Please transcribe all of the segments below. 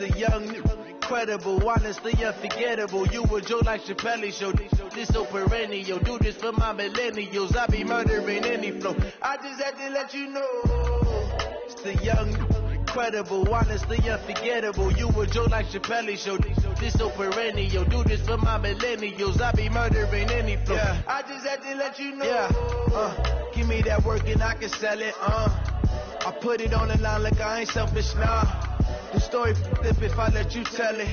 The young, incredible, honestly unforgettable. You a Joe like Chappelle show. This so perennial. Do this for my millennials. I be murdering any flow. I just had to let you know. It's the young, incredible, honestly unforgettable. You a Joe like Chappelle show. This so perennial. Do this for my millennials. I be murdering any flow. Yeah. I just had to let you know. Yeah. Give me that work and I can sell it. I put it on the line like I ain't selfish now. The story flip if I let you tell it.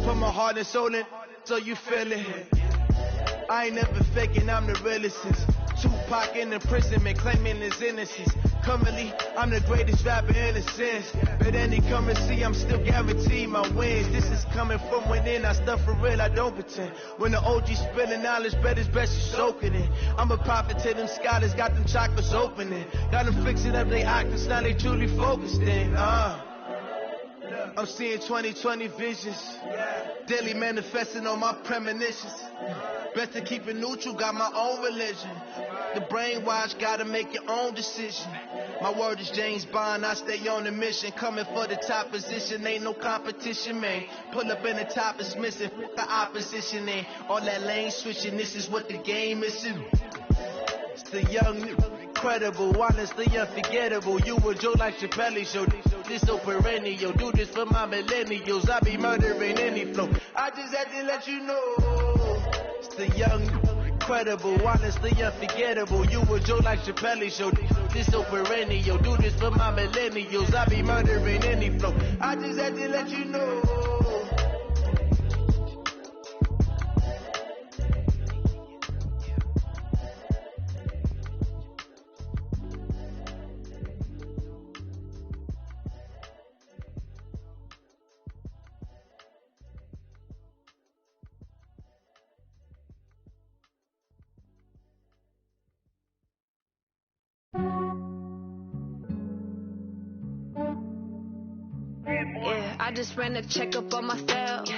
Put my heart and soul in, so you feel it. I ain't never faking, I'm the realest since Tupac in imprisonment, claiming his innocence. Currently, I'm the greatest rapper in a sense. But any come and see, I'm still guaranteed my wins. This is coming from within, I stuff for real, I don't pretend. When the OG spilling knowledge, bet it's best you soak it in. I'm a prophet to them scholars, got them chakras opening. Got them fixing up their octaves, now they truly focused in. I'm seeing 2020 visions, daily manifesting on my premonitions. Best to keep it neutral, got my own religion. The brainwash, gotta make your own decision. My word is James Bond, I stay on the mission. Coming for the top position, ain't no competition, man. Pull up in the top is missing, the opposition ain't. All that lane switching, this is what the game is. It's the young, incredible, honestly unforgettable. You a Joe like Chappelle show. This so perennial. Do this for my millennials. I be murdering any flow. I just had to let you know. It's the young, incredible, honestly unforgettable. You a Joe like Chappelle show. This so perennial. Do this for my millennials. I be murdering any flow. I just had to let you know. Yeah, I just ran a checkup on myself.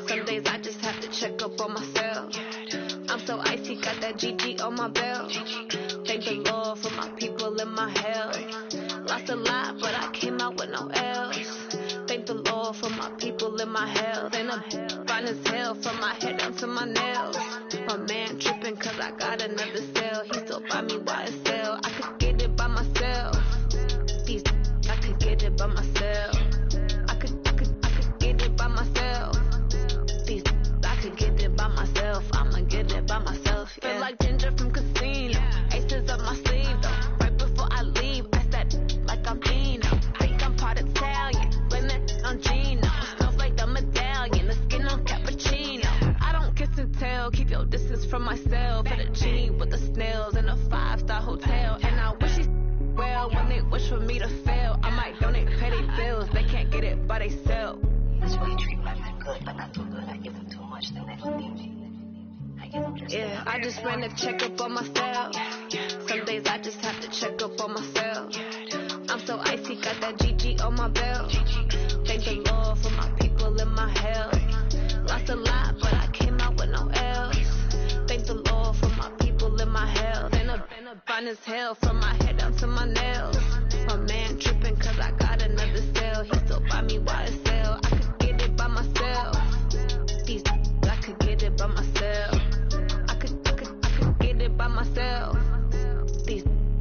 Some days I just have to check up on myself. I'm so icy, got that GG on my belt. Thank the Lord for my people and my health. Lost a lot, but I came out with no L's. Thank the Lord for my people and my health. And I'm fine as hell from my head down to my nails. My man tripping cause I got another cell. He still buy me YSL. I could get it by myself. I could get it by myself. I could get it by myself. I could get it by myself. I'ma get it by myself. Yeah. Feel like Ginger from Casino. Aces up my sleeve though. Right before I leave, I said like I'm Dino. Think I'm part Italian. Blame it on Gino. Smells like the medallion. The skin on cappuccino. I don't kiss and tell. Keep your distance from myself. At a G with the snails in a 5-star hotel. And I wish he well when they wish for me to fail. I might donate, pay their bills. They can't get it by they self. That's why you treat my men good, but not too good. I give them too much, then they don't need me. I give them just yeah, I just ran a checkup on myself. Some days I just have to check up on myself. I'm so icy, got that GG on my belt. Thank the Lord for my people and my health. Lost a lot, but I came out with no L's. Thank the Lord for my people and my health. And I'm fine as hell from my head down to my nails. My man tripping cause I got another cell. He still buy me YSL. I could get it by myself. I could get it by myself. I could get it by myself.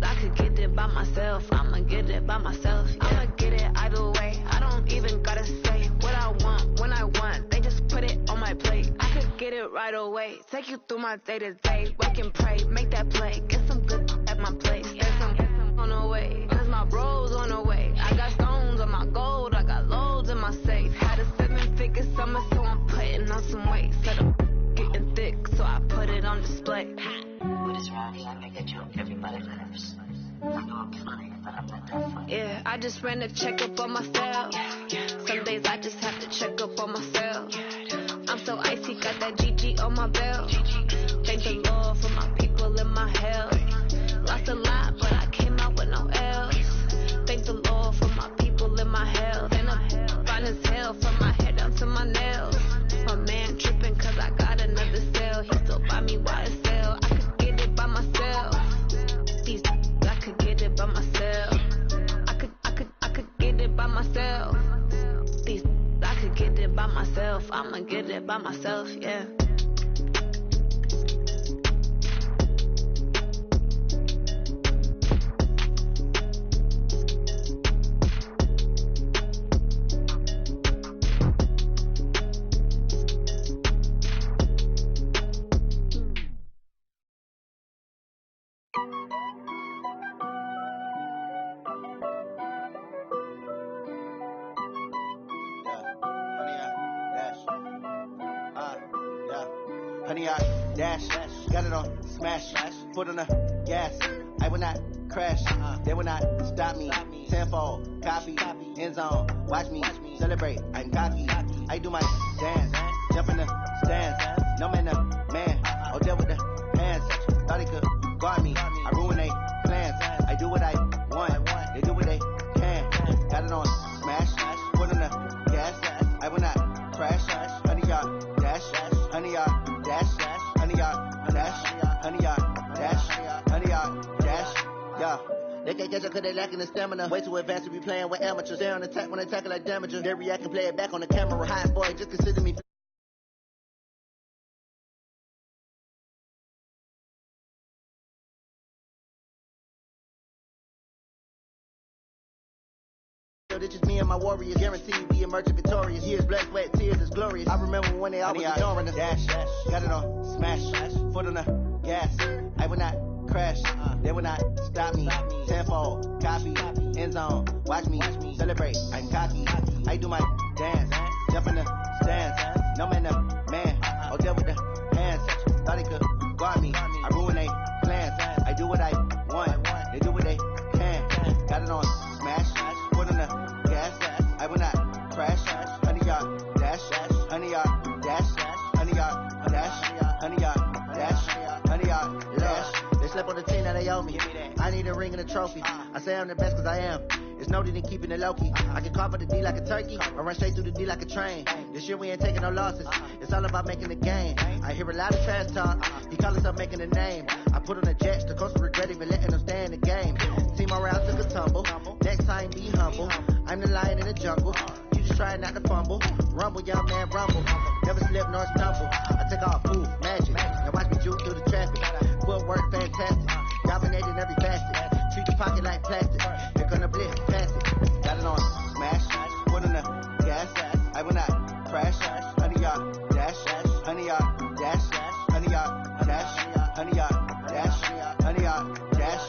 I could get it by myself. I'ma get it by myself. Yeah. I'ma get it either way. I don't even gotta say what I want when I want. They just put it on my plate. I could get it right away. Take you through my day to day. Wake and pray, make that play. Get some good at my place. There's some on the way. Cause my bros on the way. I got stones on my gold. I got loads in my safe. Had a 7-figure summer, so I'm putting on some weight. Set up getting thick, so I put it on display. What is wrong here? I make a joke. Everybody laughs. I know I'm funny, but I'm not that funny. Yeah, I just ran a checkup on myself. Some days I just have to check up on myself. I'm so icy, got that GG on my belt. Thank the Lord for my people and my health. Lost a lot, but I came out with no L's. Thank the Lord for my people and my health. And I'm fine as hell from my head down to my nails. My man tripping cause I got another cell. He still buy me YSL. I could get it by myself. I could get it by myself. I could get it by myself. myself. I'ma get it by myself, yeah. Honey, I dash, got it on smash, foot on the gas. I will not crash, they will not stop me. Tenfold, copy, end zone, watch me celebrate. I'm cocky, I do my dance, jump in the stands. No man, the man, oh deal with the hands. Thought he could guard me, I ruin they plans. I do what I want, they do what they can. Got it on smash, foot on the gas. I will not crash, honey, y'all dash, honey, y'all dash, honey, y'all dash, honey, y'all dash, honey, y'all dash, yeah. They can't catch up cause they lacking the stamina. Way too advanced to be playing with amateurs. They on attack when they tackle like damagers. They react and play it back on the camera. Hot boy, just consider me. This is me and my warriors, guaranteed we emerge victorious. Years, blood, sweat, tears is glorious. I remember when they always ignoring us. Dash, got it on smash, foot on the gas. I will not crash, they will not stop me. Tenfold, copy, end zone, watch me celebrate. I'm cocky, I do my dance, jump in the stands. No man, the man, oh deal with the hands. Thought he could guard me, I ruin they plans. I do what I want, they do what they can. Got it on smash, foot on the gas. I will not crash, honey, y'all dash, honey, y'all dash, honey, y'all dash, honey, y'all dash, honey, y'all dash. They slept on the team that they owe me. I need a ring and a trophy. I say I'm the best cause I am. It's no need in keeping it low-key. I can carve up the D like a turkey or run straight through the D like a train. This year we ain't taking no losses. It's all about making the game. I hear a lot of trash talk. He call himself making a name. I put on the jets. The coach will regret even letting them stay in the game. Team morale took a tumble. Next time be humble. I'm the lion in the jungle. You just trying not to fumble. Rumble, young man, rumble. Never slip nor stumble. I take off, move, magic. Now watch me juke through the traffic. Footwork fantastic. Dominating every facet. Treat the pocket like plastic. They're gonna blitz, pass it. Got it on smash. Foot on the gas. I will not crash. Honey, y'all dash. Honey, y'all dash. Honey, y'all dash. Honey, y'all dash. Honey, y'all dash.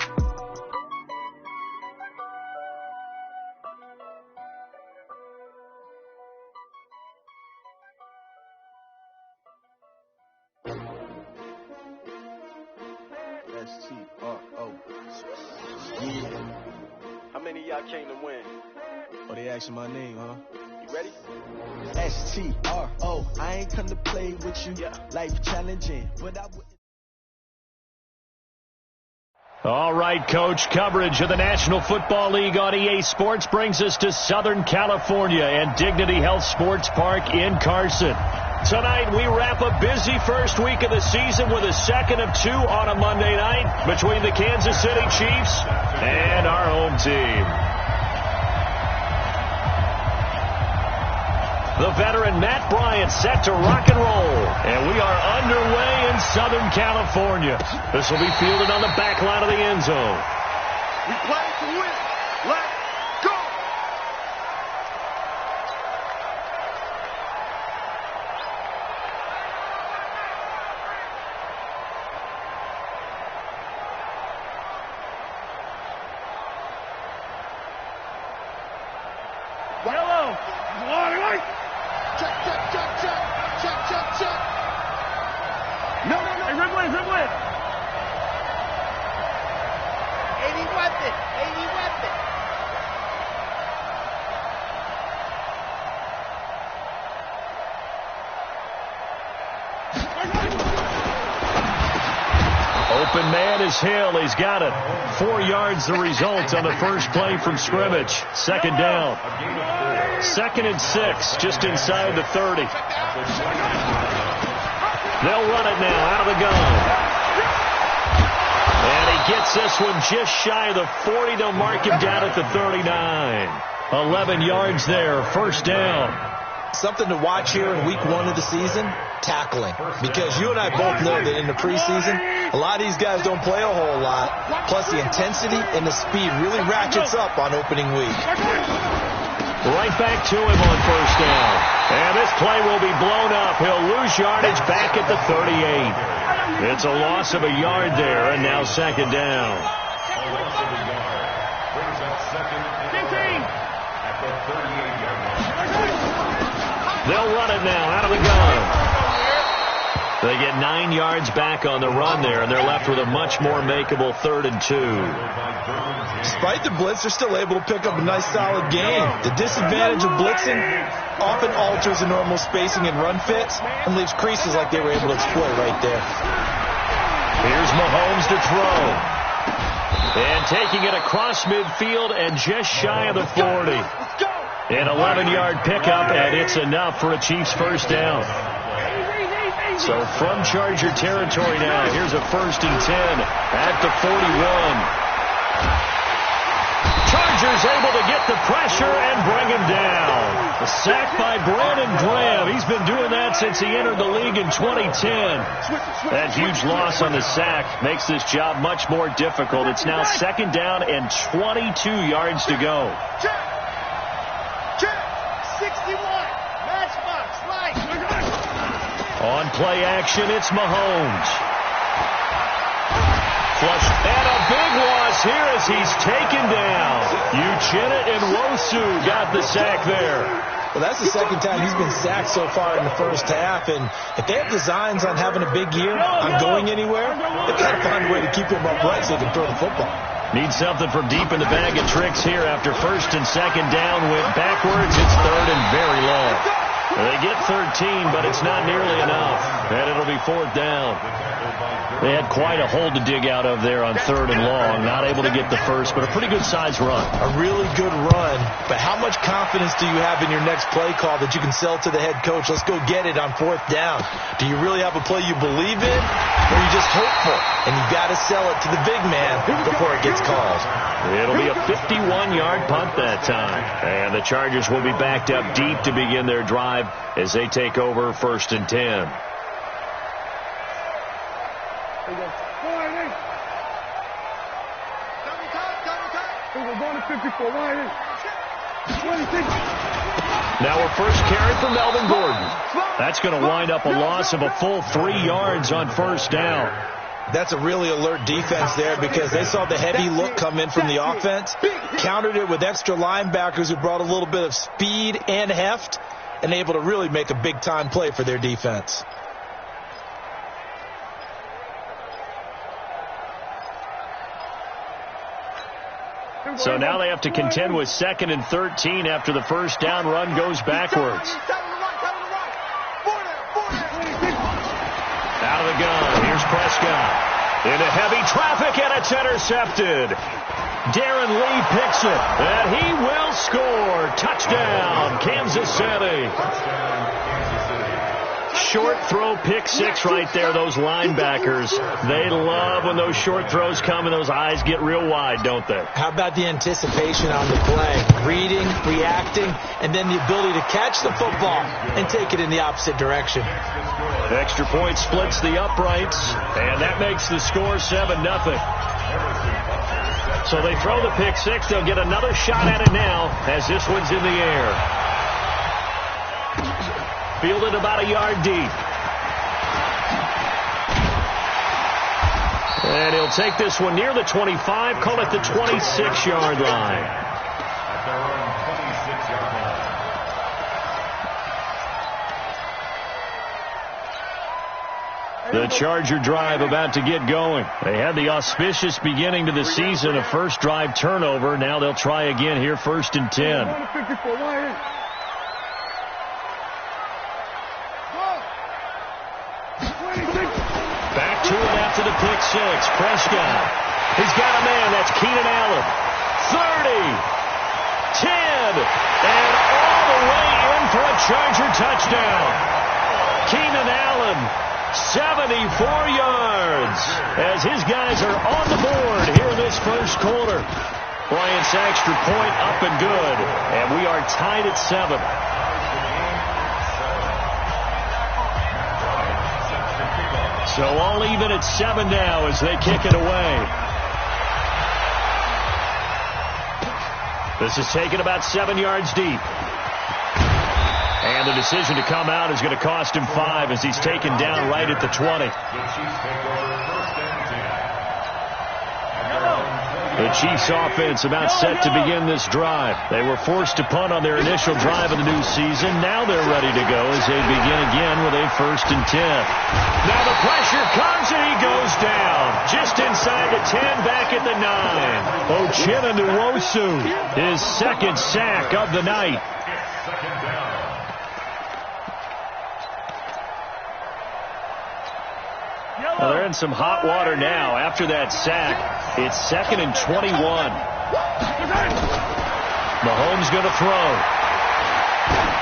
S-T-R-O. Yeah. How many of y'all came to win? Oh, they asking my name, huh? You ready? S-T-R-O. I ain't come to play with you. Yeah. Life challenging, but I would. All right, Coach. Coverage of the National Football League on EA Sports brings us to Southern California and Dignity Health Sports Park in Carson. Tonight, we wrap a busy first week of the season with a second of two on a Monday night between the Kansas City Chiefs and our home team. The veteran Matt Bryant set to rock and roll, and we are underway in Southern California. This will be fielded on the back line of the end zone. We play to win. Let's go! Yellow! Check. No. Hey, Ridley. 80 weapon. Open man is Hill. He's got it. 4 yards the result on the first play from scrimmage. Second down. 2nd and 6, just inside the 30. They'll run it now out of the gun. And he gets this one just shy of the 40. They'll mark him down at the 39. 11 yards there, first down. Something to watch here in week 1 of the season, tackling. Because you and I both know that in the preseason, a lot of these guys don't play a whole lot. Plus the intensity and the speed really ratchets up on opening week. Right back to him on first down. And this play will be blown up. He'll lose yardage back at the 38. It's a loss of a yard there, and now second down. A loss of a yard. Brings up second and 15 at the 38-yard line. They'll run it now out of the gun. They get 9 yards back on the run there, and they're left with a much more makeable 3rd and 2. Despite the blitz, they're still able to pick up a nice solid gain. The disadvantage of blitzing often alters the normal spacing and run fits and leaves creases like they were able to exploit right there. Here's Mahomes to throw. And taking it across midfield and just shy of the 40. An 11-yard pickup, and it's enough for a Chiefs first down. So from Charger territory now, here's a 1st and 10 at the 41. Chargers able to get the pressure and bring him down. A sack by Brandon Graham. He's been doing that since he entered the league in 2010. That huge loss on the sack makes this job much more difficult. It's now 2nd down and 22 yards to go. Check. 61. Matchbox. Right. On play action, it's Mahomes. Flush, and a big loss here as he's taken down. Uchenna and Wosu got the sack there. Well, that's the 2nd time he's been sacked so far in the first half, and if they have designs on having a big year, on going anywhere, they've got to find a way to keep him upright so they can throw the football. Need something from deep in the bag of tricks here after 1st and 2nd down. Went backwards. It's 3rd and very long. They get 13, but it's not nearly enough. And it'll be 4th down. They had quite a hole to dig out of there on 3rd and long. Not able to get the first, but a pretty good-sized run. A really good run. But how much confidence do you have in your next play call that you can sell to the head coach? Let's go get it on 4th down. Do you really have a play you believe in? Or are you just hopeful? And you've got to sell it to the big man before it gets called. It'll be a 51-yard punt that time. And the Chargers will be backed up deep to begin their drive as they take over 1st and 10. Now a first carry for Melvin Gordon. That's going to wind up a loss of a full 3 yards on 1st down. That's a really alert defense there because they saw the heavy look come in from the offense, countered it with extra linebackers who brought a little bit of speed and heft, and able to really make a big-time play for their defense. So now they have to contend with 2nd and 13 after the first down run goes backwards. Out of the gun. Here's Prescott. Into heavy traffic, and it's intercepted. Darren Lee picks it, and he will score. Touchdown, Kansas City. Short throw, pick 6 right there. Those linebackers, they love when those short throws come and those eyes get real wide, don't they? How about the anticipation on the play? Reading, reacting, and then the ability to catch the football and take it in the opposite direction. Extra point splits the uprights, and that makes the score 7-0. So they throw the pick 6. They'll get another shot at it now as this one's in the air. Fielded about a yard deep. And he'll take this one near the 25, call it the 26-yard line. At their own 26-yard line. The Charger drive about to get going. They had the auspicious beginning to the season, a first drive turnover. Now they'll try again here, 1st and 10. Back to it after the pick 6. Prescott. He's got a man. That's Keenan Allen. 30. 10. And all the way in for a Charger touchdown. Keenan Allen, 74 yards. As his guys are on the board here in this first quarter. Bryant's extra point up and good. And we are tied at 7. So all even at 7 now as they kick it away. This is taken about 7 yards deep. And the decision to come out is going to cost him 5 as he's taken down right at the 20. The Chiefs offense about set to begin this drive. They were forced to punt on their initial drive of the new season. Now they're ready to go as they begin again with a 1st and 10. Now the pressure comes and he goes down. Just inside the 10, back at the 9. Uchenna Nwosu, his 2nd sack of the night. Well, they're in some hot water now after that sack. It's 2nd and 21. Mahomes going to throw.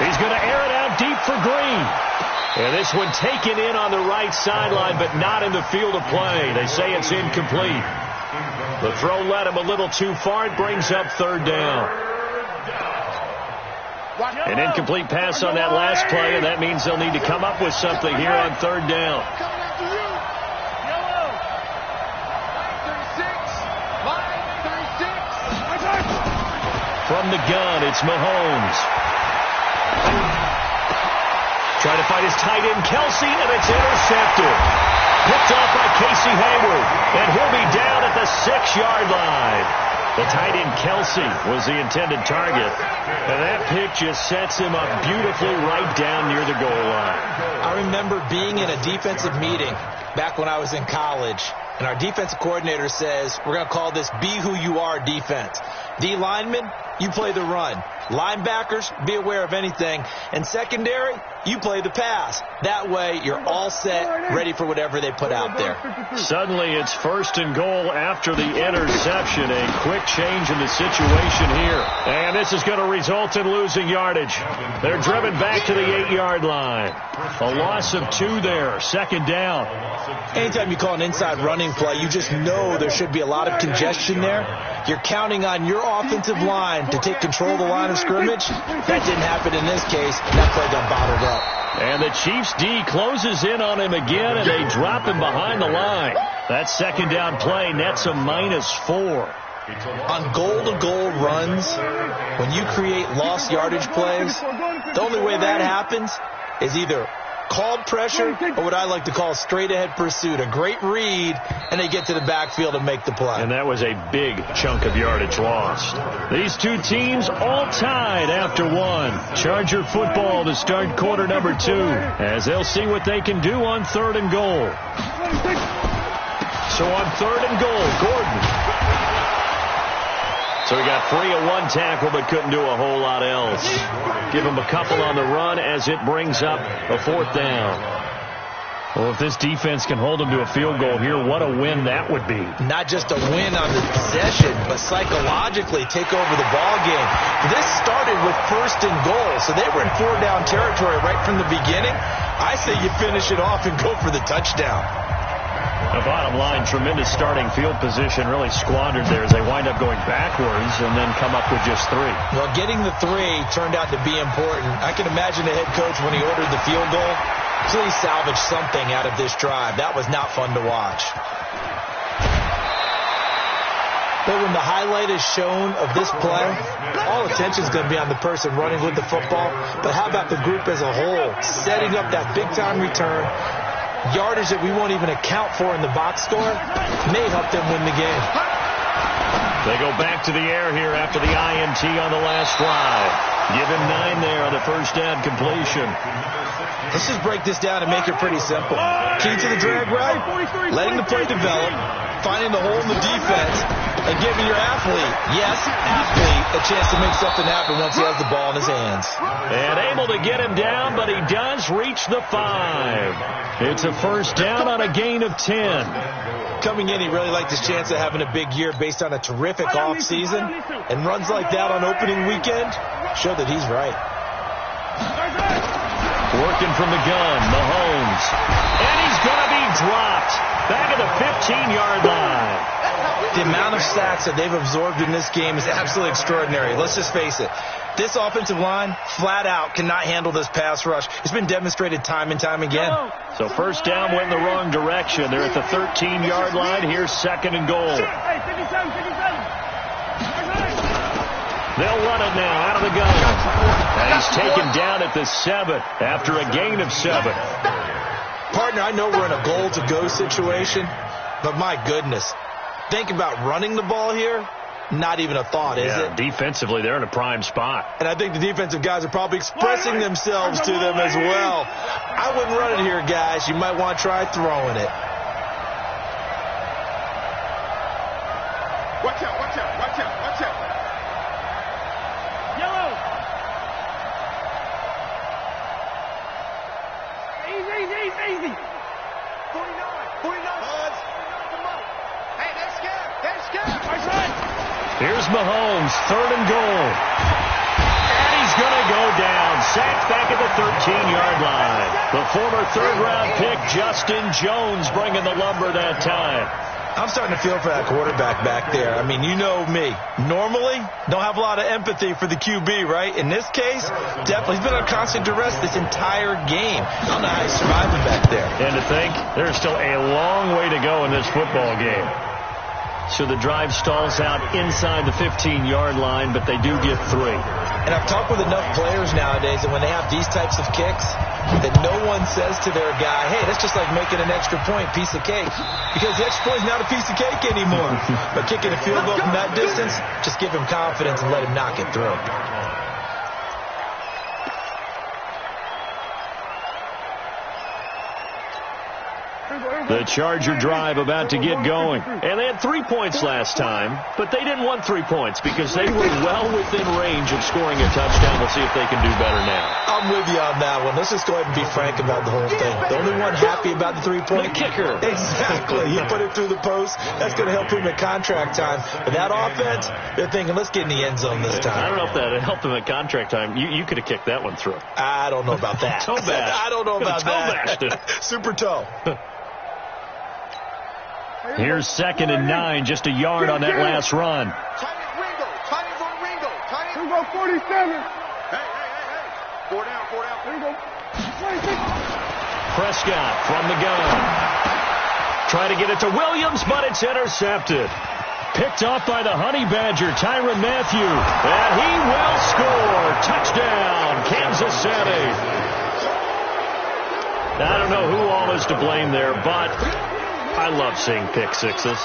He's going to air it out deep for Green. And this one taken in on the right sideline, but not in the field of play. They say it's incomplete. The throw led him a little too far. It brings up 3rd down. An incomplete pass on that last play, and that means they'll need to come up with something here on 3rd down. From the gun, it's Mahomes. Trying to find his tight end, Kelsey, and it's intercepted. Picked off by Casey Hayward, and he'll be down at the 6-yard line. The tight end, Kelsey, was the intended target, and that pick just sets him up beautifully right down near the goal line. I remember being in a defensive meeting back when I was in college, and our defensive coordinator says, we're going to call this Be Who You Are defense. D linemen, you play the run. Linebackers, be aware of anything. And secondary, you play the pass. That way, you're all set, ready for whatever they put out there. Suddenly, it's 1st and goal after the interception. A quick change in the situation here. And this is going to result in losing yardage. They're driven back to the 8-yard line. A loss of 2 there. 2nd down. Anytime you call an inside running play, you just know there should be a lot of congestion there. You're counting on your offensive line to take control of the line of scrimmage. That didn't happen in this case. That play got bottled up. And the Chiefs D closes in on him again, and they drop him behind the line. That 2nd down play nets a -4. On goal-to-goal runs, when you create lost yardage plays, the only way that happens is either called pressure or what I like to call straight-ahead pursuit. A great read, and they get to the backfield and make the play. And that was a big chunk of yardage lost. These two teams all tied after 1. Charger football to start quarter number 2, as they'll see what they can do on 3rd and goal. So on 3rd and goal, Gordon. So he got free of 1 tackle, but couldn't do a whole lot else. Give him a couple on the run as it brings up a 4th down. Well, if this defense can hold them to a field goal here, what a win that would be. Not just a win on the possession, but psychologically take over the ball game. This started with 1st and goal, so they were in 4-down territory right from the beginning. I say you finish it off and go for the touchdown. The bottom line, tremendous starting field position, really squandered there as they wind up going backwards and then come up with just 3. Well, getting the 3 turned out to be important. I can imagine the head coach when he ordered the field goal. Please salvage something out of this drive. That was not fun to watch. But when the highlight is shown of this play, all attention is going to be on the person running with the football. But how about the group as a whole, setting up that big-time return, yardage that we won't even account for in the box score, may help them win the game. They go back to the air here after the INT on the last drive. Give him 9 there on the 1st down completion. Let's just break this down and make it pretty simple. Key to the drag route, letting the play develop, finding the hole in the defense, and giving your athlete, yes, athlete, a chance to make something happen once he has the ball in his hands. And able to get him down, but he does reach the 5. It's a 1st down on a gain of 10. Coming in, he really liked his chance of having a big year based on a terrific offseason, and runs like that on opening weekend show that he's right. Working from the gun, Mahomes. And he's going to be dropped back at the 15-yard line. The amount of sacks that they've absorbed in this game is absolutely extraordinary. Let's just face it. This offensive line, flat out, cannot handle this pass rush. It's been demonstrated time and time again. So first down went in the wrong direction. They're at the 13-yard line. Here's second and goal. They'll run it now out of the gun. And he's taken down at the 7 after a gain of 7. Partner, I know we're in a goal-to-go situation, but my goodness, think about running the ball here. Not even a thought, is it? Defensively, they're in a prime spot. And I think the defensive guys are probably expressing themselves to them as well. I wouldn't run it here, guys. You might want to try throwing it. Watch out, watch out, watch out, watch out. Yellow. Easy. 49. Buzz. Hey, they're scared. Right side. Here's Mahomes, third and goal. And he's going to go down. Sacked back at the 13-yard line. The former third-round pick, Justin Jones, bringing the lumber that time. I'm starting to feel for that quarterback back there. I mean, you know me. Normally, don't have a lot of empathy for the QB, right? In this case, definitely. He's been on constant duress this entire game. I don't know how he's surviving back there. And to think, there's still a long way to go in this football game. So the drive stalls out inside the 15-yard line, but they do get 3. And I've talked with enough players nowadays that when they have these types of kicks, that no one says to their guy, hey, that's just like making an extra point, piece of cake. Because the extra point is not a piece of cake anymore. But kicking a field goal from that distance, just give him confidence and let him knock it through. The Charger drive about to get going. And they had 3 points last time, but they didn't want 3 points because they were well within range of scoring a touchdown. We'll see if they can do better now. I'm with you on that one. Let's just go ahead and be frank about the whole thing. The only one happy about the 3-point kicker. Exactly. He put it through the post. That's going to help him at contract time. But that offense, they're thinking, let's get in the end zone this time. I don't know if that helped him at contract time. You could have kicked that one through. I don't know about that. Toe bash. I don't know about that. Toe bashed. Super toe. Here's second and 9, just a yard on that last run. Tiny's on Ringo. Here we go, 47. Hey. 4 down. Here we go. 26. Prescott from the gun. Try to get it to Williams, but it's intercepted. Picked off by the Honey Badger, Tyrann Mathieu. And he will score. Touchdown, Kansas City. I don't know who all is to blame there, but I love seeing pick sixes.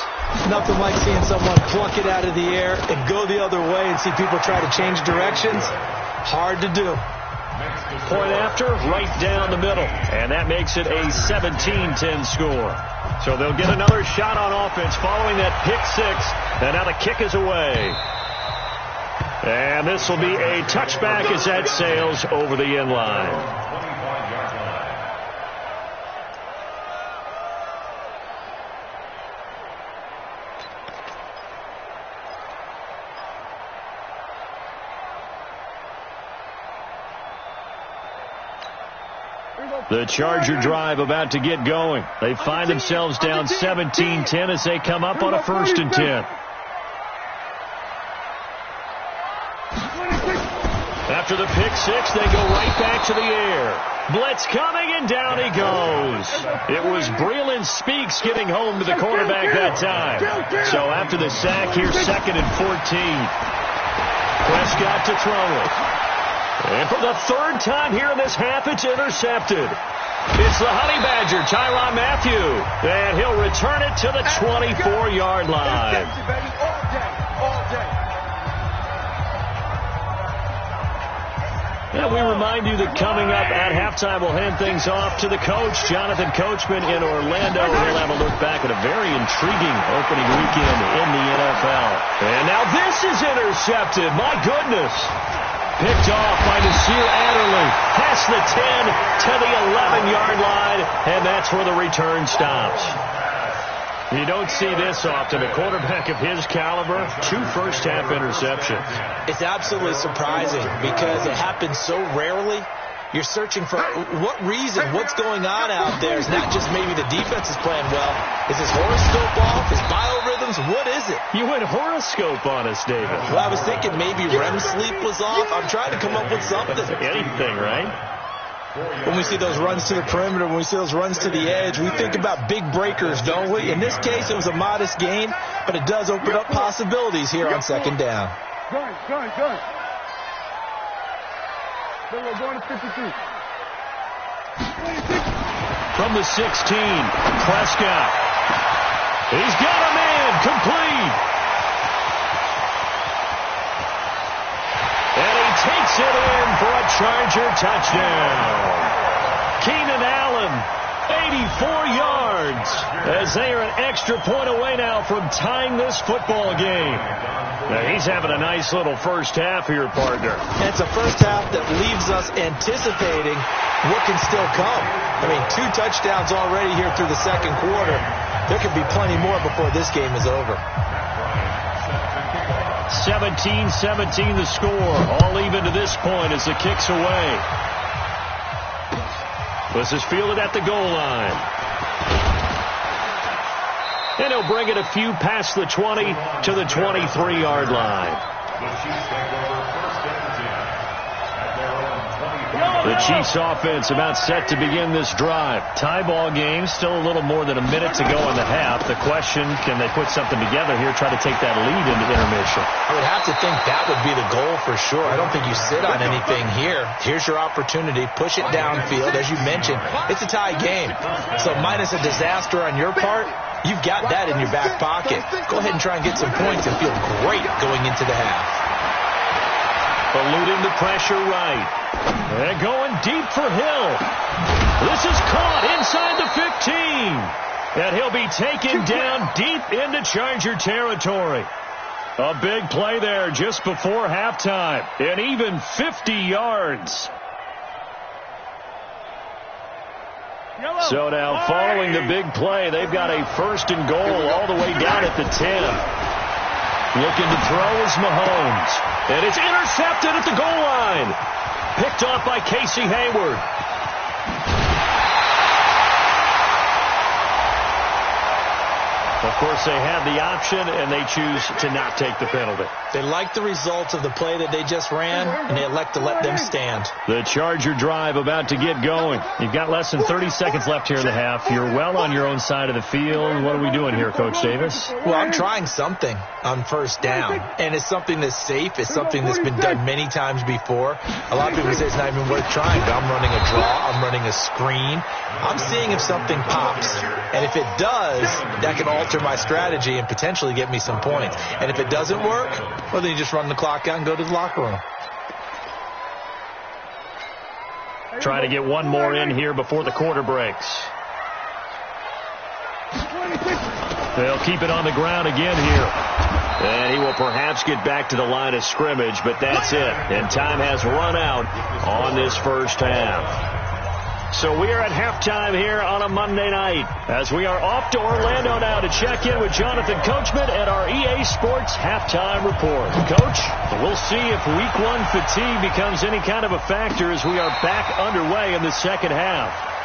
Nothing like seeing someone pluck it out of the air and go the other way and see people try to change directions. Hard to do. Point after, right down the middle. And that makes it a 17-10 score. So they'll get another shot on offense following that pick six. And now the kick is away. And this will be a touchback as that sails over the end line. The Charger drive about to get going. They find themselves down 17-10 as they come up on a 1st and 10. After the pick six, they go right back to the air. Blitz coming, and down he goes. It was Breeland Speaks getting home to the quarterback that time. So after the sack, here's 2nd and 14. Prescott to throw it. And for the 3rd time here in this half, it's intercepted. It's the Honey Badger, Tyrann Mathieu. And he'll return it to the 24-yard line. And we remind you that coming up at halftime, we'll hand things off to the coach, Jonathan Coachman in Orlando. He'll have a look back at a very intriguing opening weekend in the NFL. And now this is intercepted. My goodness. Picked off by Nasir Adderley. Past the 10 to the 11-yard line, and that's where the return stops. You don't see this often. A quarterback of his caliber, 2 first-half interceptions. It's absolutely surprising because it happens so rarely. you're searching for what reason, what's going on out there. It's not just maybe the defense is playing well. Is his horoscope off? His biorhythms? What is it? You went horoscope on us, David. Well, I was thinking maybe REM sleep was off. I'm trying to come up with something. Anything, right? When we see those runs to the perimeter, when we see those runs to the edge, we think about big breakers, don't we? In this case, it was a modest gain, but it does open up possibilities here on second down. Going. Then we're going to 52. From the 16, Prescott. He's got a man, complete. And he takes it in for a Charger touchdown. Keenan Allen, 84 yards, as they are an extra point away now from tying this football game. Now, he's having a nice little first half here, partner. And it's a first half that leaves us anticipating what can still come. I mean, 2 touchdowns already here through the second quarter. There could be plenty more before this game is over. 17-17 the score. All even to this point as the kick's away. This is fielded at the goal line. And he'll bring it a few past the 20 to the 23-yard line. The Chiefs offense about set to begin this drive. Tie ball game, still a little more than a minute to go in the half. The question, can they put something together here, try to take that lead into intermission? I would have to think that would be the goal for sure. I don't think you sit on anything here. Here's your opportunity. Push it downfield. As you mentioned, it's a tie game. So minus a disaster on your part, you've got that in your back pocket. Go ahead and try and get some points and feel great going into the half. Eluding the pressure right. And going deep for Hill. This is caught inside the 15. And he'll be taken down deep into Charger territory. A big play there just before halftime. And even 50 yards. So now following the big play, they've got a first and goal all the way down at the 10. Looking to throw is Mahomes. And it's intercepted at the goal line. Picked off by Casey Hayward. Of course, they have the option, and they choose to not take the penalty. They like the results of the play that they just ran, and they elect to let them stand. The Charger drive about to get going. You've got less than 30 seconds left here in the half. You're well on your own side of the field. What are we doing here, Coach Davis? Well, I'm trying something on first down, and it's something that's safe. It's something that's been done many times before. A lot of people say it's not even worth trying, but I'm running a draw. I'm running a screen. I'm seeing if something pops, and if it does, that can alter my strategy and potentially get me some points. And if it doesn't work, well, then you just run the clock out and go to the locker room. Trying to get one more in here before the quarter breaks. They'll keep it on the ground again here. And he will perhaps get back to the line of scrimmage, but that's it. And time has run out on this first half. So we are at halftime here on a Monday night as we are off to Orlando now to check in with Jonathan Coachman at our EA Sports Halftime Report. Coach, we'll see if Week 1 fatigue becomes any kind of a factor as we are back underway in the second half.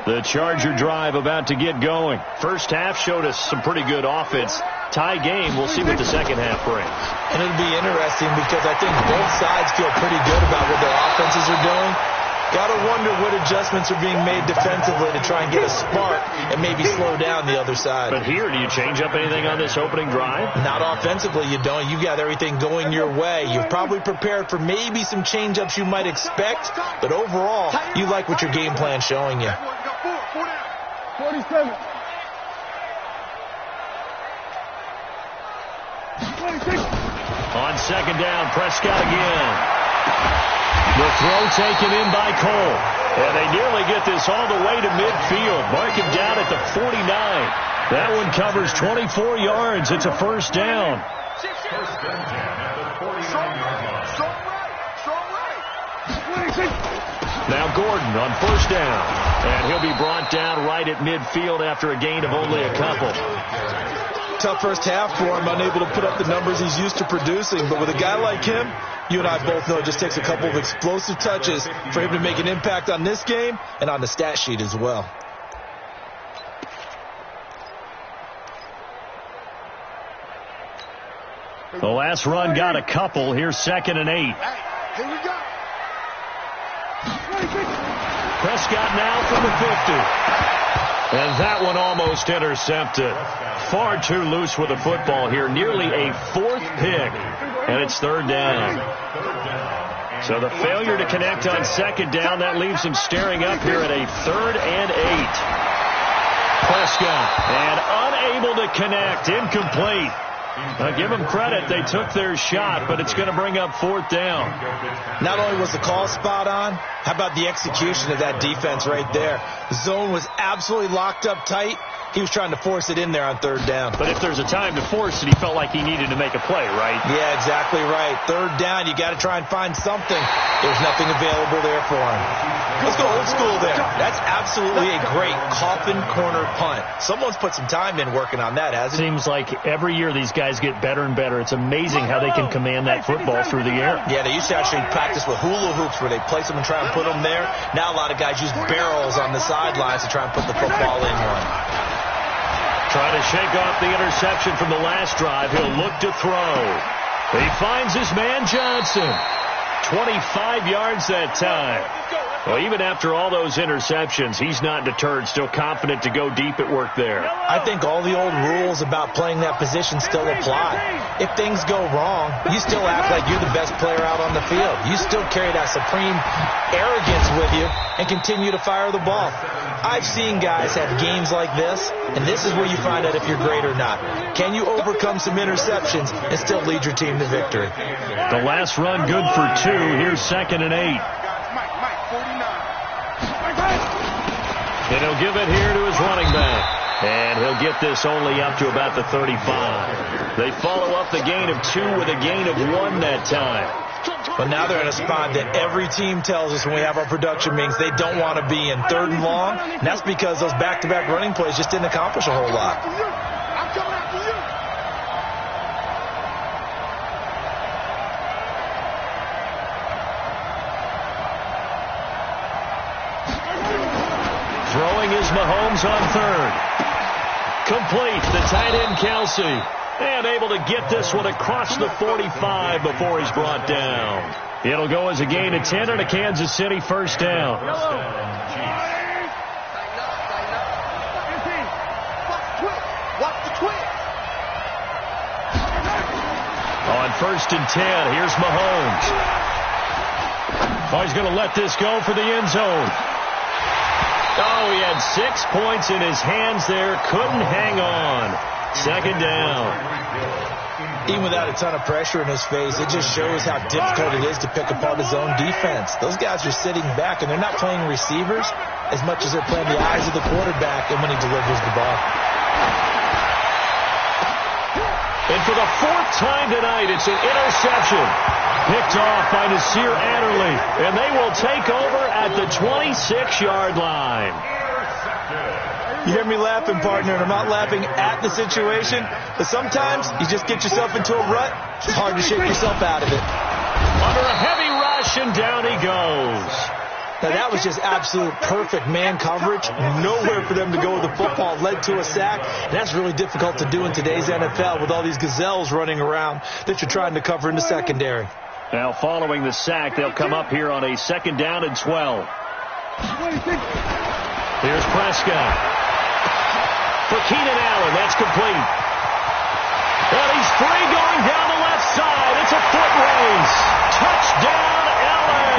The Charger drive about to get going. First half showed us some pretty good offense. Tie game, we'll see what the second half brings. And it'll be interesting because I think both sides feel pretty good about what their offenses are doing. Got to wonder what adjustments are being made defensively to try and get a spark and maybe slow down the other side. But here, do you change up anything on this opening drive? Not offensively, you don't. You've got everything going your way. You've probably prepared for maybe some change-ups you might expect, but overall, you like what your game plan's showing you. 47. 26. On second down, Prescott again. The throw taken in by Cole. And they nearly get this all the way to midfield. Mark him down at the 49. That one covers 24 yards. It's a first down. First down at the 49-yard line. Strong right. 26. Now Gordon on first down. And he'll be brought down right at midfield after a gain of only a couple. Tough first half for him, unable to put up the numbers he's used to producing. But with a guy like him, you and I both know it just takes a couple of explosive touches for him to make an impact on this game and on the stat sheet as well. The last run got a couple. Here's 2nd and 8. Here we go. Prescott now from the 50. And that one almost intercepted. Far too loose with the football here. Nearly a 4th pick. And it's 3rd down. So the failure to connect on 2nd down, that leaves him staring up here at a 3rd and 8. Prescott, and unable to connect. Incomplete. Now give them credit. They took their shot, but it's going to bring up 4th down. Not only was the call spot on, how about the execution of that defense right there? The zone was absolutely locked up tight. He was trying to force it in there on 3rd down. But if there's a time to force it, he felt like he needed to make a play, right? Yeah, exactly right. 3rd down, you got to try and find something. There's nothing available there for him. Let's go old school there. That's absolutely a great coffin corner punt. Someone's put some time in working on that, hasn't it? Seems like every year these guys get better and better. It's amazing how they can command that football through the air. Yeah, they used to actually practice with hula hoops where they place them and try and put them there. Now a lot of guys use barrels on the sidelines to try and put the football in one. Trying to shake off the interception from the last drive. He'll look to throw. He finds his man Johnson. 25 yards that time. Well, even after all those interceptions, he's not deterred, still confident to go deep at work there. I think all the old rules about playing that position still apply. If things go wrong, you still act like you're the best player out on the field. You still carry that supreme arrogance with you and continue to fire the ball. I've seen guys have games like this, and this is where you find out if you're great or not. Can you overcome some interceptions and still lead your team to victory? The last run good for 2. Here's 2nd and 8. And he'll give it here to his running back. And he'll get this only up to about the 35. They follow up the gain of 2 with a gain of 1 that time. But now they're in a spot that every team tells us when we have our production meetings they don't want to be in, 3rd and long. And that's because those back-to-back running plays just didn't accomplish a whole lot. I'm coming after you. Throwing is Mahomes on 3rd. Complete. The tight end, Kelsey. And able to get this one across the 45 before he's brought down. It'll go as a gain of 10 and a Kansas City 1st down. On 1st and 10, here's Mahomes. Oh, he's going to let this go for the end zone. Oh, he had 6 points in his hands there. Couldn't hang on. 2nd down. Even without a ton of pressure in his face, it just shows how difficult it is to pick apart his own defense. Those guys are sitting back, and they're not playing receivers as much as they're playing the eyes of the quarterback and when he delivers the ball. And for the 4th time tonight, it's an interception. Picked off by Nasir Adderley. And they will take over at the 26-yard line. You hear me laughing, partner, and I'm not laughing at the situation, but sometimes you just get yourself into a rut. It's hard to shake yourself out of it. Under a heavy rush, and down he goes. Now, that was just absolute perfect man coverage. Nowhere for them to go with the football. Led to a sack. And that's really difficult to do in today's NFL with all these gazelles running around that you're trying to cover in the secondary. Now, following the sack, they'll come up here on a 2nd down and 12. Here's Prescott. For Keenan Allen, that's complete. And he's free going down the left side. It's a foot race. Touchdown, LA.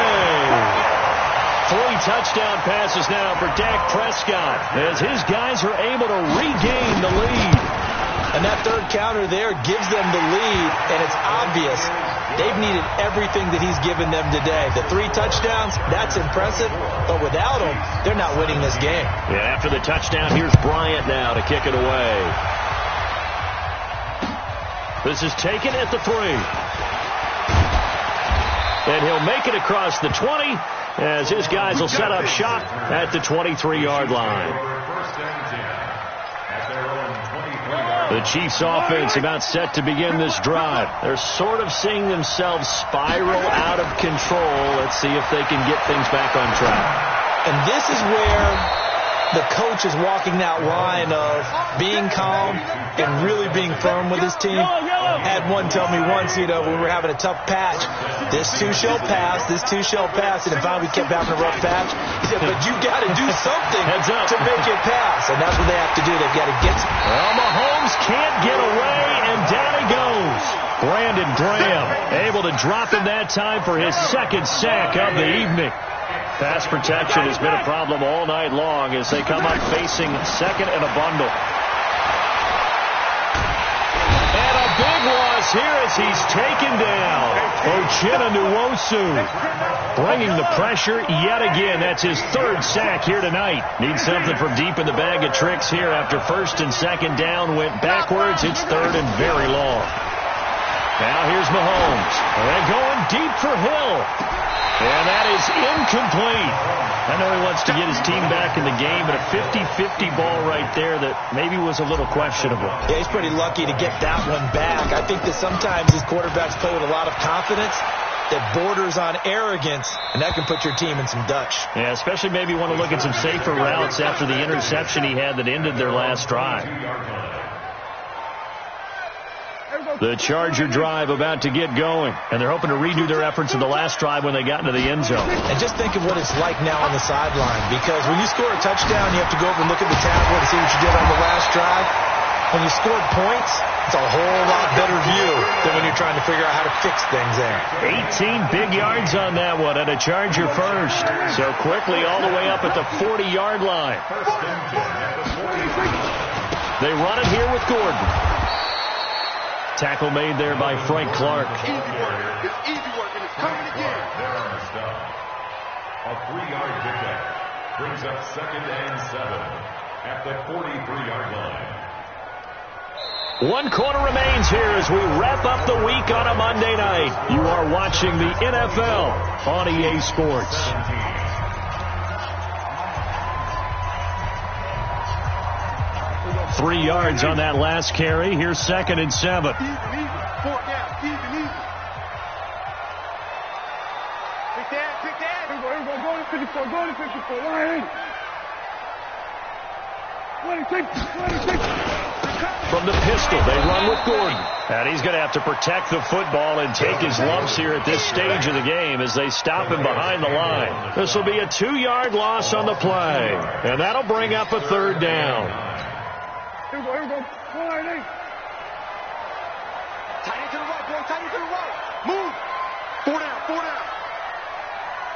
3 touchdown passes now for Dak Prescott as his guys are able to regain the lead. And that 3rd counter there gives them the lead, and it's obvious they've needed everything that he's given them today. The 3 touchdowns, that's impressive, but without him, they're not winning this game. Yeah, after the touchdown, here's Bryant now to kick it away. This is taken at the 3. and he'll make it across the 20 as his guys will set up shop at the 23-yard line. The Chiefs offense about set to begin this drive. They're sort of seeing themselves spiral out of control. Let's see if they can get things back on track. And this is where the coach is walking that line of being calm and really being firm with his team. I had one tell me once, when we were having a tough patch, this too shall pass, this too shall pass. And finally we kept having a rough patch. He said, but you got to do something to make it pass. And that's what they have to do. They've got to get to. Well, Mahomes can't get away, and down he goes. Brandon Graham able to drop him that time for his second sack of the evening. Pass protection has been a problem all night long as they come up facing second and a bundle. And a big loss here as he's taken down. Ochena Nwosu bringing the pressure yet again. That's his third sack here tonight. Needs something from deep in the bag of tricks here after first and second down went backwards. It's third and very long. Now here's Mahomes. They're going deep for Hill. And that is incomplete. I know he wants to get his team back in the game, but a 50-50 ball right there that maybe was a little questionable. Yeah, he's pretty lucky to get that one back. I think that sometimes these quarterbacks play with a lot of confidence that borders on arrogance, and that can put your team in some Dutch. Yeah, especially maybe want to look at some safer routes after the interception he had that ended their last drive. The Charger drive about to get going, and they're hoping to redo their efforts in the last drive when they got into the end zone. And just think of what it's like now on the sideline, because when you score a touchdown, you have to go over and look at the tablet and see what you did on the last drive. When you scored points, it's a whole lot better view than when you're trying to figure out how to fix things there. 18 big yards on that one, and a Charger first. So quickly all the way up at the 40-yard line. They run it here with Gordon. Tackle made there by Frank Clark. It's easy work, and it's coming again. A 3-yard pickup brings up second and 7 at the 43-yard line. 1 quarter remains here as we wrap up the week on a Monday night. You are watching the NFL on EA Sports. 3 yards on that last carry. Here's second and 7. Easy. 4 down. Easy. Pick that. Here we go. Go to 54. Go to 54. Right. 26. From the pistol, they run with Gordon. And he's going to have to protect the football and take his lumps here at this stage of the game as they stop him behind the line. This will be a 2-yard loss on the play. And that'll bring up a third down. Here we go. Tight end to the right, boy. Tight end to the right. Move. 4 down.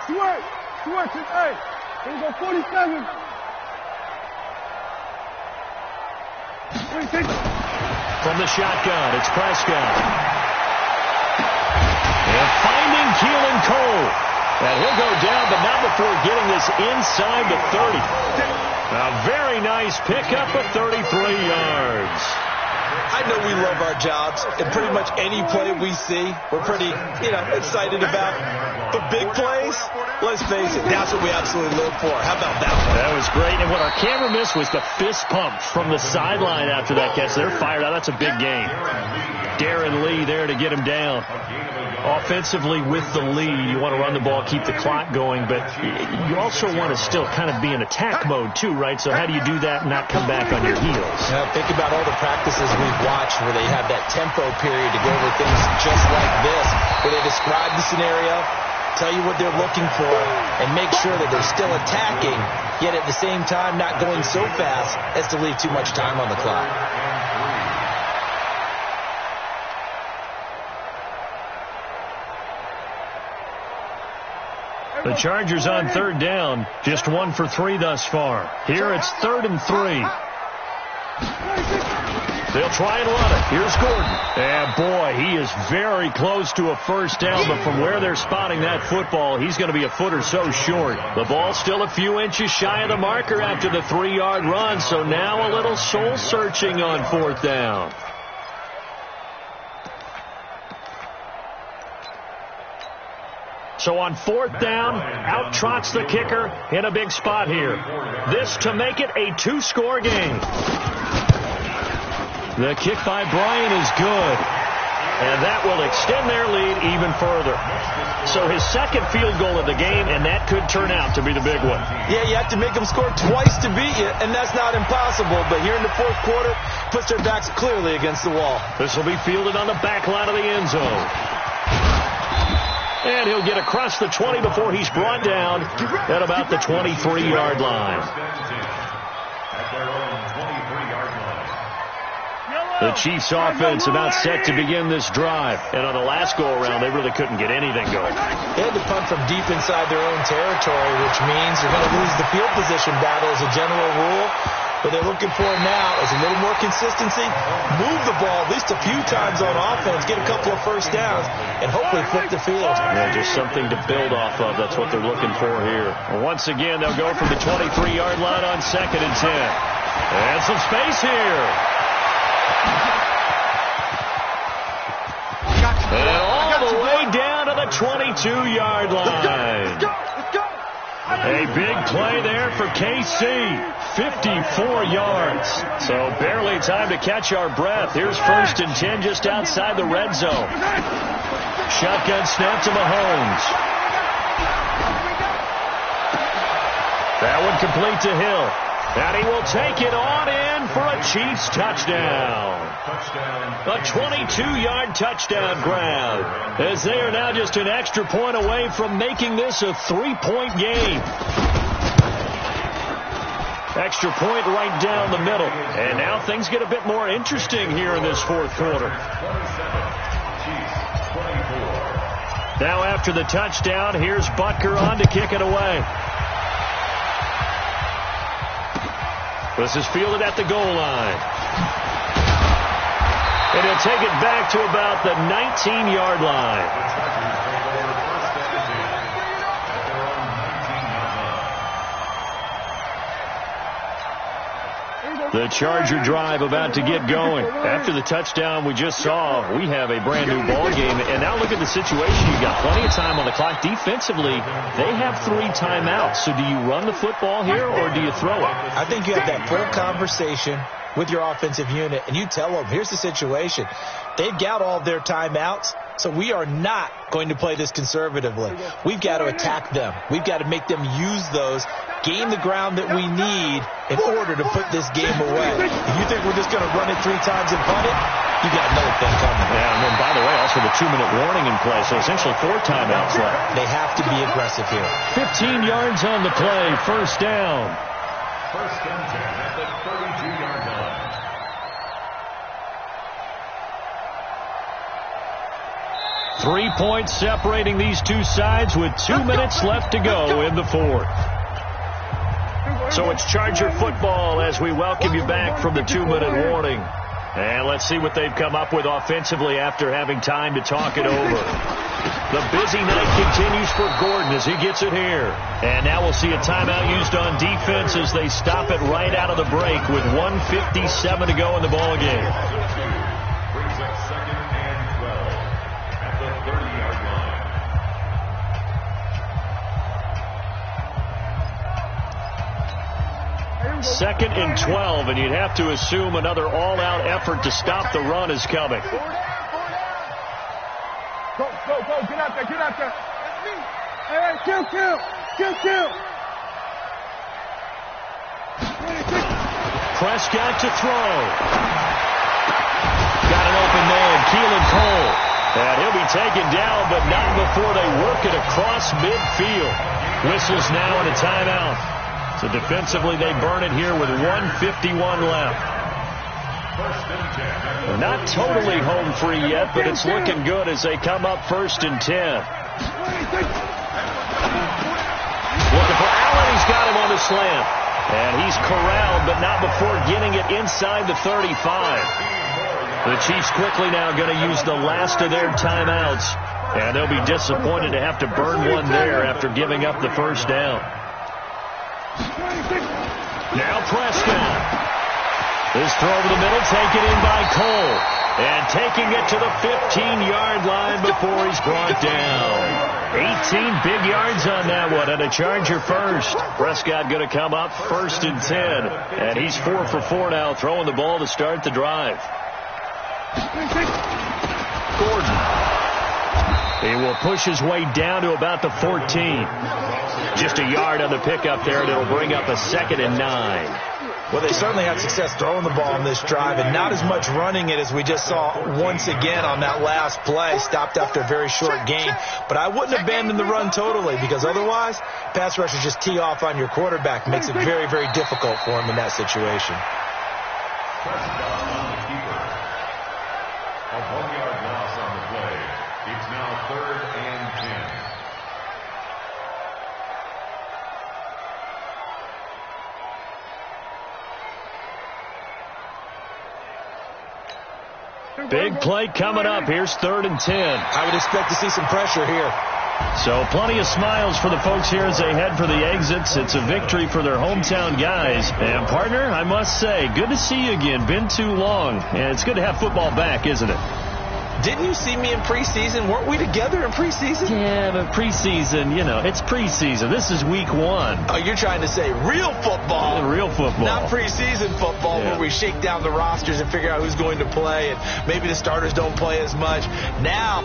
Switch. Hey. Here we go. 47. From the shotgun, it's Prescott. And finding Keelan Cole. And he'll go down, but not before getting this inside the 30. A very nice pickup of 33 yards. I know we love our jobs, and pretty much any play we see, we're pretty, excited about. But big plays, let's face it, that's what we absolutely live for. How about that one? That was great, and what our camera missed was the fist pump from the sideline after that catch. They're fired out. That's a big game. Darren Lee there to get him down. Offensively with the lead, you want to run the ball, keep the clock going, but you also want to still kind of be in attack mode too, right? So how do you do that and not come back on your heels? Think about all the practices we've watched where they have that tempo period to go over things just like this, where they describe the scenario, tell you what they're looking for, and make sure that they're still attacking, yet at the same time not going so fast as to leave too much time on the clock. The Chargers on third down, just 1 for 3 thus far. Here it's 3rd and 3. They'll try and run it. Here's Gordon. And boy, he is very close to a first down, but from where they're spotting that football, he's going to be a foot or so short. The ball's still a few inches shy of the marker after the 3-yard run, so now a little soul searching on 4th down. So on fourth down, out trots the kicker in a big spot here. This to make it a two-score game. The kick by Bryant is good. And that will extend their lead even further. So his second field goal of the game, and that could turn out to be the big one. Yeah, you have to make them score twice to beat you, and that's not impossible. But here in the fourth quarter, puts their backs clearly against the wall. This will be fielded on the back line of the end zone. And he'll get across the 20 before he's brought down at about the 23-yard line. The Chiefs offense about set to begin this drive. And on the last go-around, they really couldn't get anything going. They had to punt from deep inside their own territory, which means they're going to lose the field position battle as a general rule. What they're looking for now is a little more consistency, move the ball at least a few times on offense, get a couple of first downs, and hopefully flip the field. Yeah, just something to build off of. That's what they're looking for here. And once again, they'll go from the 23-yard line on 2nd and 10. And some space here. And all the way down to the 22-yard line. A big play there for KC. 54 yards. So barely time to catch our breath. Here's 1st and 10 just outside the red zone. Shotgun snap to Mahomes. That one complete to Hill. And he will take it on in for a Chiefs touchdown. A 22-yard touchdown grab, as they are now just an extra point away from making this a 3-point game. Extra point right down the middle. And now things get a bit more interesting here in this fourth quarter. Now after the touchdown, here's Butker on to kick it away. This is fielded at the goal line. And he'll take it back to about the 19-yard line. The Charger drive about to get going. After the touchdown we just saw, we have a brand new ball game. And now look at the situation. You've got plenty of time on the clock. Defensively, they have 3 timeouts. So do you run the football here or do you throw it? I think you have that full conversation with your offensive unit, and you tell them, here's the situation. They've got all their timeouts, so we are not going to play this conservatively. We've got to attack them. We've got to make them use those, gain the ground that we need in order to put this game away. If you think we're just going to run it 3 times and punt it, you got another thing coming. Yeah, and then, by the way, also the 2-minute warning in play, so essentially 4 timeouts left. They have to be aggressive here. 15 yards on the play, 1st down. 1st and 10 at the 32-yard line. Three points separating these two sides with 2 minutes left to go in the fourth. So it's Charger football as we welcome you back from the 2-minute warning. And let's see what they've come up with offensively after having time to talk it over. The busy night continues for Gordon as he gets it here. And now we'll see a timeout used on defense as they stop it right out of the break with 1:57 to go in the ball game. Brings up 2nd and 12 at the 30-yard line. 2nd and 12, and you'd have to assume another all-out effort to stop the run is coming. Go, get out there. Hey, kill. Prescott to throw. Got an open man, Keelan Cole. And he'll be taken down, but not before they work it across midfield. Whistles now and a timeout. So defensively, they burn it here with 1:51 left. Not totally home free yet, but it's looking good as they come up 1st and 10. Looking for Allen. He's got him on the slant. And he's corralled, but not before getting it inside the 35. The Chiefs quickly now going to use the last of their timeouts. And they'll be disappointed to have to burn one there after giving up the 1st down. Now Prescott. This throw over the middle, taken in by Cole. And taking it to the 15-yard line before he's brought down. 18 big yards on that one, and a Charger first. Prescott going to come up 1st and 10. And he's 4 for 4 now, throwing the ball to start the drive. Gordon. He will push his way down to about the 14. Just a yard on the pickup there, and it'll bring up a 2nd and 9. Well, they certainly had success throwing the ball on this drive, and not as much running it as we just saw once again on that last play. Stopped after a very short gain. But I wouldn't abandon the run totally, because otherwise, pass rushers just tee off on your quarterback. Makes it very, very difficult for him in that situation. A 1-yard loss on the play. It's now 3rd and 10. Big play coming up. Here's 3rd and 10. I would expect to see some pressure here. So plenty of smiles for the folks here as they head for the exits. It's a victory for their hometown guys. And, partner, I must say, good to see you again. Been too long. And it's good to have football back, isn't it? Didn't you see me in preseason? Weren't we together in preseason? Yeah, but preseason, you know, it's preseason. This is week 1. Oh, you're trying to say real football. Real football. Not preseason football where we shake down the rosters and figure out who's going to play, and maybe the starters don't play as much. Now...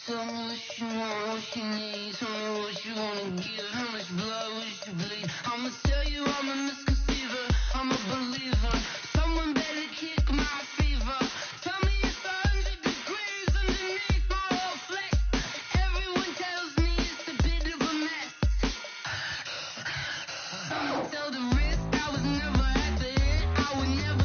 Tell me what you want, what you need. Tell me what you wanna give. How much blood would you bleed? I'ma tell you I'm a misconceiver. I'm a believer. Someone better kick my fever. Tell me it's 100 degrees underneath my whole flex. Everyone tells me it's a bit of a mess. Someone tell the risk I was never at the hit. I would never